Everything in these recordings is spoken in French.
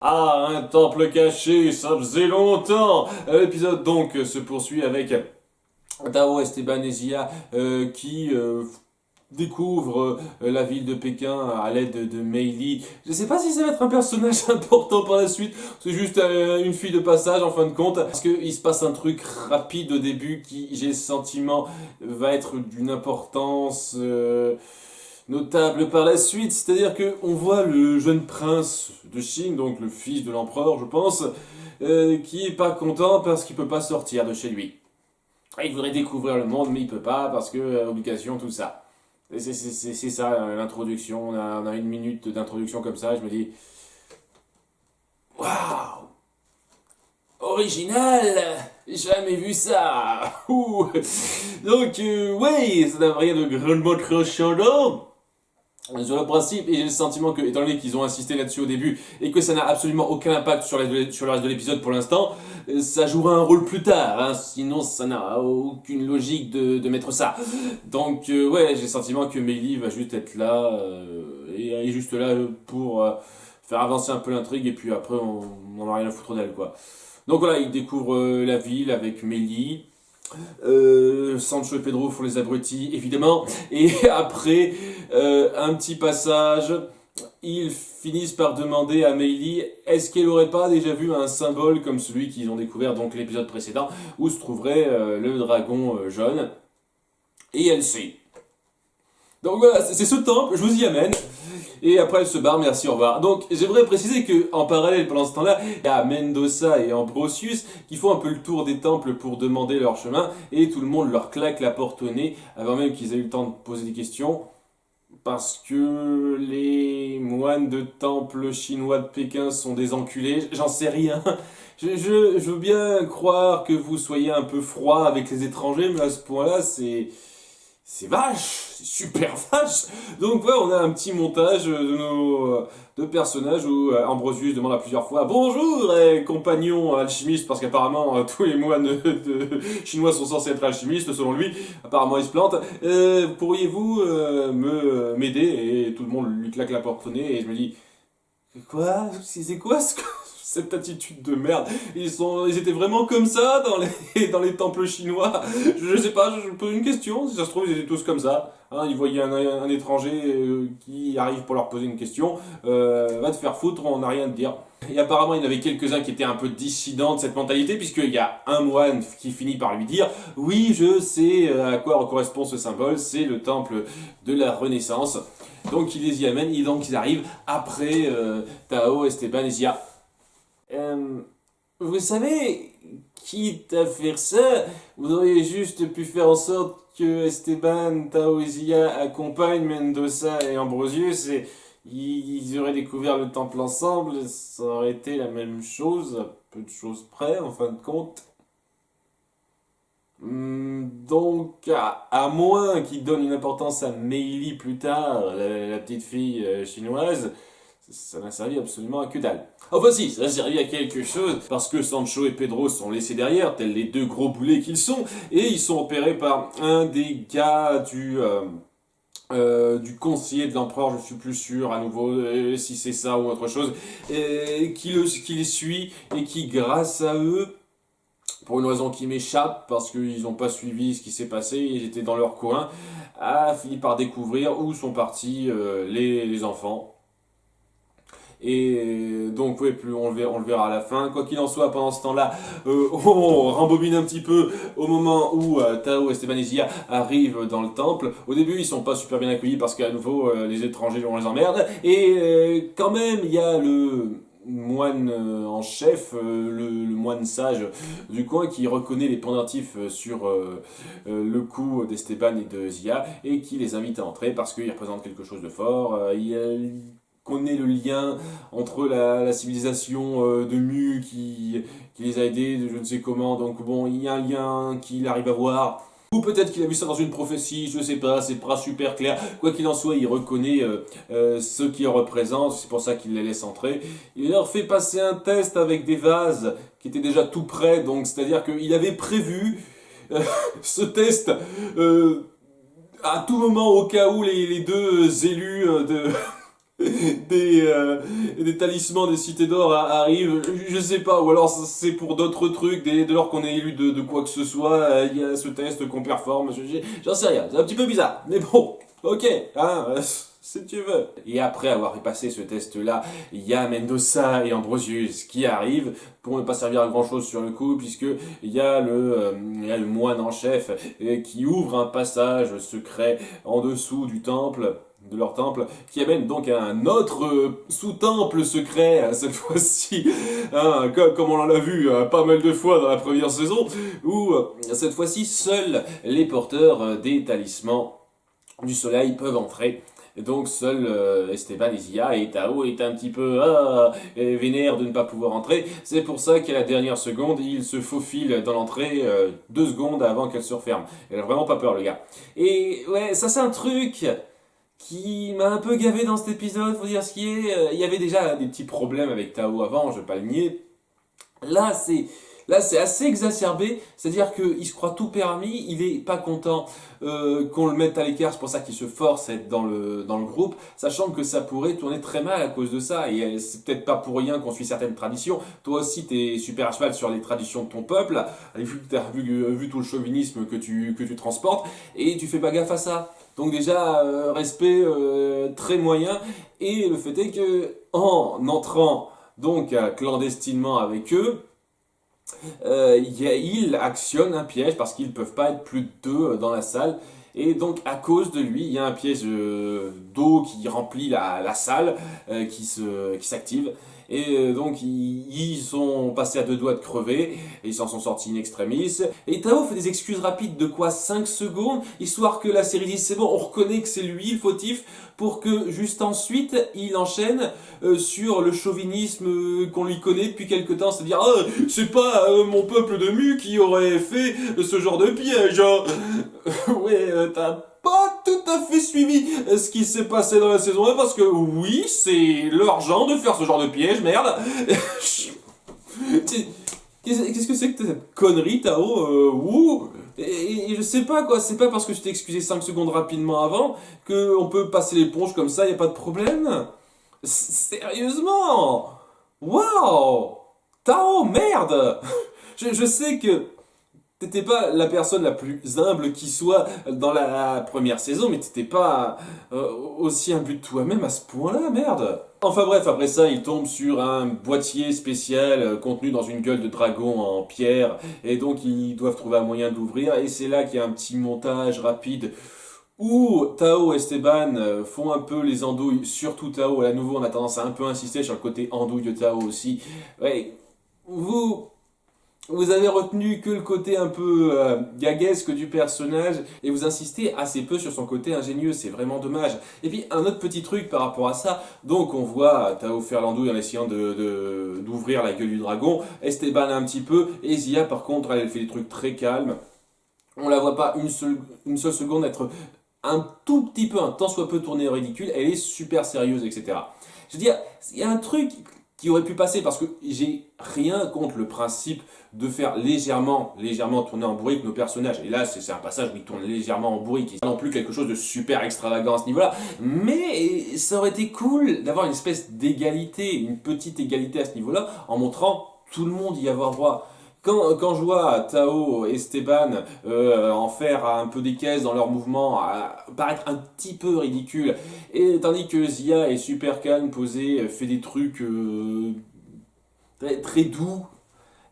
Ah, un temple caché, ça faisait longtemps. L'épisode donc se poursuit avec Tao Esteban et Zia qui découvrent la ville de Pékin à l'aide de Mei Li. Je sais pas si ça va être un personnage important par la suite, c'est juste une fille de passage en fin de compte, parce qu'il se passe un truc rapide au début qui, j'ai le sentiment, va être d'une importance notable par la suite, c'est-à-dire que on voit le jeune prince de Chine, donc le fils de l'empereur, je pense, qui est pas content parce qu'il peut pas sortir de chez lui. Il voudrait découvrir le monde, mais il peut pas parce que obligation, tout ça. C'est ça l'introduction. On a une minute d'introduction comme ça. Je me dis, waouh, original, jamais vu ça. Ouh. Donc ouais, ça n'a rien de grandement transcendant. Sur le principe, et j'ai le sentiment que, étant donné qu'ils ont insisté là-dessus au début, et que ça n'a absolument aucun impact sur le reste de l'épisode pour l'instant, ça jouera un rôle plus tard, hein, sinon ça n'a aucune logique de mettre ça. Donc ouais, j'ai le sentiment que Meili va juste être là, et juste là pour faire avancer un peu l'intrigue, et puis après on en a rien à foutre d'elle, quoi. Donc voilà, il découvre la ville avec Meili. Sancho et Pedro font les abrutis, évidemment. Et après, un petit passage, ils finissent par demander à Meili est-ce qu'elle aurait pas déjà vu un symbole comme celui qu'ils ont découvert donc l'épisode précédent, où se trouverait le dragon jaune. Et elle sait. Donc voilà, c'est ce temple, je vous y amène. Et après elle se barre, merci, au revoir. Donc j'aimerais préciser que en parallèle, pendant ce temps-là, il y a Mendoza et Ambrosius qui font un peu le tour des temples pour demander leur chemin, et tout le monde leur claque la porte au nez avant même qu'ils aient eu le temps de poser des questions. Parce que les moines de temple chinois de Pékin sont des enculés, j'en sais rien. Je veux bien croire que vous soyez un peu froid avec les étrangers, mais à ce point-là, c'est vache, c'est super vache. Donc ouais, on a un petit montage de nos deux personnages où Ambrosius demande à plusieurs fois bonjour compagnon alchimiste, parce qu'apparemment tous les moines chinois sont censés être alchimistes selon lui. Apparemment il se plante. Pourriez-vous me m'aider? Et tout le monde lui claque la porte au nez, et je me dis quoi? C'est quoi cette attitude de merde? Ils étaient vraiment comme ça dans les temples chinois? Je sais pas, je pose une question. Si ça se trouve, ils étaient tous comme ça. Hein, ils voyaient un étranger qui arrive pour leur poser une question. Va te faire foutre, on n'a rien à te dire. Et apparemment, il y en avait quelques-uns qui étaient un peu dissidents de cette mentalité, puisqu'il y a un moine qui finit par lui dire oui, je sais à quoi correspond ce symbole, c'est le temple de la Renaissance. Donc, il les y amène, et donc ils arrivent après Tao, Esteban et Zia. Euh, Vous savez, quitte à faire ça, vous auriez juste pu faire en sorte que Esteban, Tao et Zia accompagnent Mendoza et Ambrosius, et ils auraient découvert le temple ensemble, ça aurait été la même chose, à peu de choses près en fin de compte. Donc, à moins qu'ils donnent une importance à Meili plus tard, la petite fille chinoise, ça n'a servi absolument à que dalle. Enfin si, ça a servi à quelque chose, parce que Sancho et Pedro sont laissés derrière, tels les deux gros boulets qu'ils sont, et ils sont opérés par un des gars du conseiller de l'empereur, je suis plus sûr à nouveau si c'est ça ou autre chose, qui les suit, et qui, grâce à eux, pour une raison qui m'échappe, parce qu'ils n'ont pas suivi ce qui s'est passé, ils étaient dans leur coin, a fini par découvrir où sont partis les enfants. Et donc, ouais, plus on le verra à la fin. Quoi qu'il en soit, pendant ce temps-là, on rembobine un petit peu au moment où Tao et Stefanisia arrivent dans le temple. Au début, ils sont pas super bien accueillis parce qu'à nouveau, les étrangers, on les emmerde. Et quand même, il y a le moine en chef, le moine sage du coin, qui reconnaît les pendentifs sur le cou d'Esteban et de Zia, et qui les invite à entrer parce qu'ils représentent quelque chose de fort. Il connaît le lien entre la civilisation de Mu qui les a aidés, de je ne sais comment, donc bon, il y a un lien qu'il arrive à voir. Ou peut-être qu'il a vu ça dans une prophétie, je sais pas, c'est pas super clair. Quoi qu'il en soit, il reconnaît ce qu'ils représentent, c'est pour ça qu'il les laisse entrer. Il leur fait passer un test avec des vases qui étaient déjà tout prêts, donc c'est-à-dire qu'il avait prévu ce test à tout moment au cas où les deux élus des talismans des cités d'or arrivent, je sais pas, ou alors c'est pour d'autres trucs, dès lors qu'on est élu de quoi que ce soit, il y a ce test qu'on performe, j'en sais rien, c'est un petit peu bizarre, mais bon, ok, hein, si tu veux. Et après avoir passé ce test-là, il y a Mendoza et Ambrosius qui arrivent pour ne pas servir à grand chose sur le coup, puisque il y a le moine en chef qui ouvre un passage secret en dessous du temple, de leur temple, qui amène donc à un autre sous-temple secret, cette fois-ci, hein, comme on en a vu pas mal de fois dans la première saison, où cette fois-ci seuls les porteurs des talismans du soleil peuvent entrer. Et donc seul Esteban, Isia et Tao est un petit peu vénère de ne pas pouvoir entrer. C'est pour ça qu'à la dernière seconde, il se faufile dans l'entrée 2 secondes avant qu'elle se referme. Il a vraiment pas peur le gars. Et ouais, ça c'est un truc qui m'a un peu gavé dans cet épisode, faut dire ce qui est. Il y avait déjà des petits problèmes avec Tao avant, je vais pas le nier. Là, c'est assez exacerbé, c'est-à-dire qu'il se croit tout permis, il est pas content qu'on le mette à l'écart, c'est pour ça qu'il se force à être dans le groupe, sachant que ça pourrait tourner très mal à cause de ça, et c'est peut-être pas pour rien qu'on suit certaines traditions. Toi aussi, t'es super à cheval sur les traditions de ton peuple, vu que t'as vu tout le chauvinisme que tu transportes, et tu fais pas gaffe à ça. Donc déjà, respect très moyen, et le fait est que en entrant donc clandestinement avec eux, il actionne un piège parce qu'ils ne peuvent pas être plus de deux dans la salle. Et donc à cause de lui, il y a un piège d'eau qui remplit la salle, qui s'active. Et donc ils sont passés à 2 doigts de crever, et ils s'en sont sortis in extremis. Et Tao fait des excuses rapides de quoi 5 secondes, histoire que la série dise c'est bon, on reconnaît que c'est lui le fautif, pour que juste ensuite il enchaîne sur le chauvinisme qu'on lui connaît depuis quelque temps, c'est-à-dire c'est pas mon peuple de Mu qui aurait fait ce genre de piège. Hein. Ouais, t'as pas tout à fait suivi ce qui s'est passé dans la saison 1 parce que oui, c'est leur genre de faire ce genre de piège, merde. Qu'est-ce que c'est que cette connerie, Tao et je sais pas quoi, c'est pas parce que je t'ai excusé 5 secondes rapidement avant que on peut passer l'éponge comme ça, y a pas de problème. Sérieusement. Waouh. Tao, merde. Je sais que t'étais pas la personne la plus humble qui soit dans la première saison, mais t'étais pas aussi imbu de toi-même à ce point-là, merde. Enfin bref, après ça, il tombe sur un boîtier spécial contenu dans une gueule de dragon en pierre, et donc ils doivent trouver un moyen de l'ouvrir, et c'est là qu'il y a un petit montage rapide où Tao et Esteban font un peu les andouilles, surtout Tao, à nouveau on a tendance à un peu insister sur le côté andouille de Tao aussi. Ouais, vous avez retenu que le côté un peu gaguesque du personnage et vous insistez assez peu sur son côté ingénieux, c'est vraiment dommage. Et puis un autre petit truc par rapport à ça, donc on voit Tao faire l'andouille en essayant d'ouvrir la gueule du dragon, Esteban un petit peu, et Zia par contre elle fait des trucs très calmes. On la voit pas une seule seconde être un tout petit peu, un tant soit peu tournée au ridicule, elle est super sérieuse, etc. Je veux dire, il y a un truc qui aurait pu passer parce que j'ai rien contre le principe de faire légèrement tourner en bourrique nos personnages. Et là, c'est un passage où ils tournent légèrement en bourrique. C'est pas non plus quelque chose de super extravagant à ce niveau-là. Mais ça aurait été cool d'avoir une espèce d'égalité, une petite égalité à ce niveau-là, en montrant tout le monde y avoir droit. Quand je vois Tao et Esteban en faire un peu des caisses dans leurs mouvements, paraître un petit peu ridicule, et tandis que Zia est super calme, posé, fait des trucs très, très doux,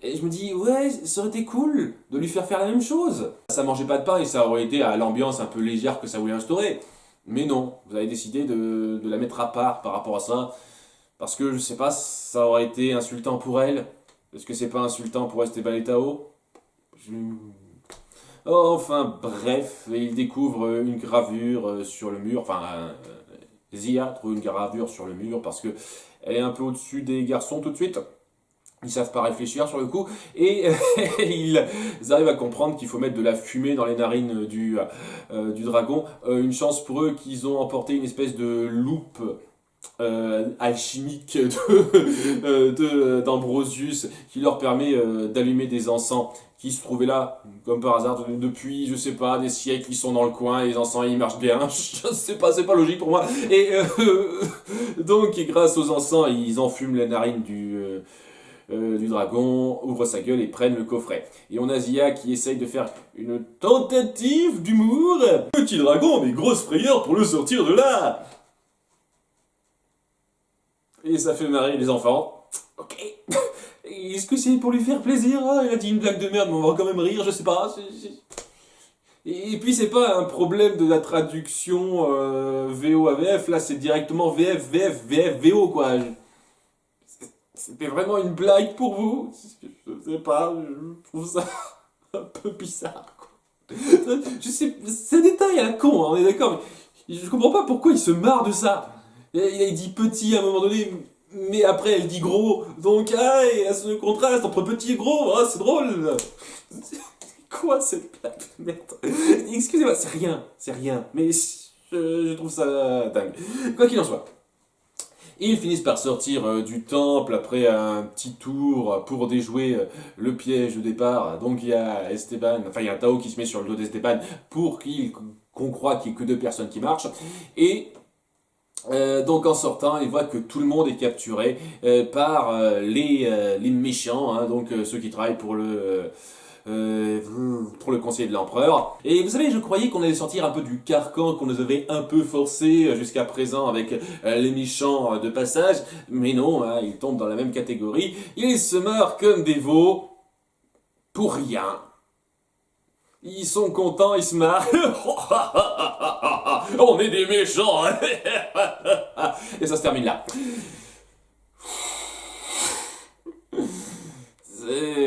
et je me dis, ouais, ça aurait été cool de lui faire la même chose. Ça mangeait pas de pain et ça aurait été à l'ambiance un peu légère que ça voulait instaurer. Mais non, vous avez décidé de la mettre à part par rapport à ça, parce que je sais pas, ça aurait été insultant pour elle. Est-ce que c'est pas insultant pour Esteban et Tao? Je... Enfin bref, il découvre une gravure sur le mur, enfin Zia trouve une gravure sur le mur parce que elle est un peu au-dessus des garçons tout de suite. Ils savent pas réfléchir sur le coup et ils arrivent à comprendre qu'il faut mettre de la fumée dans les narines du dragon. Une chance pour eux qu'ils ont emporté une espèce de loupe alchimique d'Ambrosius qui leur permet d'allumer des encens qui se trouvaient là, comme par hasard, depuis, je sais pas, des siècles, ils sont dans le coin, et les encens, ils marchent bien, je sais pas, c'est pas logique pour moi. Et donc, grâce aux encens, ils enfument les narines du dragon, ouvrent sa gueule et prennent le coffret. Et on a Zia qui essaye de faire une tentative d'humour. Petit dragon, mais grosse frayeur pour le sortir de là. Et ça fait marrer les enfants. Ok. Est-ce que c'est pour lui faire plaisir? Il a dit une blague de merde, mais on va quand même rire, je sais pas. Et puis c'est pas un problème de la traduction VO à VF, là c'est directement VF, VF, VF, VO quoi. C'était vraiment une blague pour vous? Je sais pas, je trouve ça un peu bizarre quoi. Je sais, c'est un détail à la con, hein, on est d'accord, mais je comprends pas pourquoi il se marre de ça. Il dit petit à un moment donné, mais après elle dit gros, donc il y a ce contraste entre petit et gros, c'est drôle. C'est quoi cette blague de merde? Excusez-moi, c'est rien, mais je trouve ça dingue. Quoi qu'il en soit. Ils finissent par sortir du temple après un petit tour pour déjouer le piège de départ. Donc il y a Esteban, enfin il y a un Tao qui se met sur le dos d'Esteban pour qu'on croit qu'il n'y ait que deux personnes qui marchent. Et donc en sortant, il voit que tout le monde est capturé par les méchants, hein, donc ceux qui travaillent pour le conseiller de l'empereur. Et vous savez, je croyais qu'on allait sortir un peu du carcan qu'on nous avait un peu forcé jusqu'à présent avec les méchants de passage, mais non, hein, ils tombent dans la même catégorie. Ils se meurent comme des veaux pour rien. Ils sont contents, ils se marrent. On est des méchants. Et ça se termine là.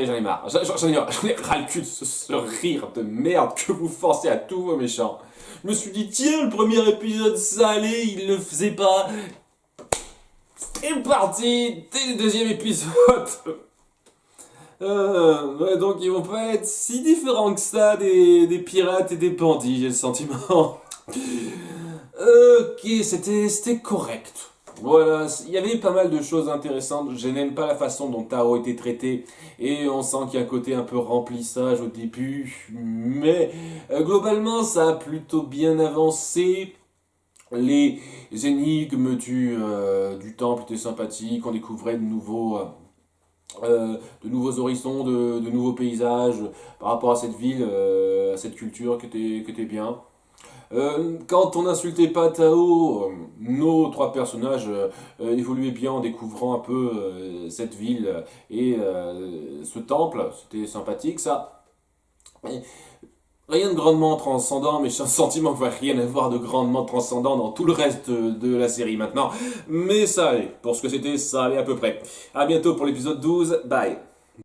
J'en ai marre. J'en ai ras le cul de ce rire de merde que vous forcez à tous vos méchants. Je me suis dit, tiens, le premier épisode, ça allait, il le faisait pas. Et parti, dès le deuxième épisode. Ouais, donc ils vont pas être si différents que ça des pirates et des bandits, j'ai le sentiment. Ok, c'était correct. Voilà, il y avait pas mal de choses intéressantes. Je n'aime pas la façon dont Tao était traité. Et on sent qu'il y a un côté un peu remplissage au début. Mais globalement, ça a plutôt bien avancé. Les énigmes du temple étaient sympathiques. On découvrait de nouveaux horizons, de nouveaux paysages par rapport à cette ville, à cette culture qui était bien. Quand on n'insultait pas Tao, nos trois personnages évoluaient bien en découvrant un peu cette ville et ce temple. C'était sympathique ça. Mais rien de grandement transcendant, mais j'ai un sentiment qu'il ne va rien avoir de grandement transcendant dans tout le reste de la série maintenant. Mais ça allait. Pour ce que c'était, ça allait à peu près. A bientôt pour l'épisode 12. Bye.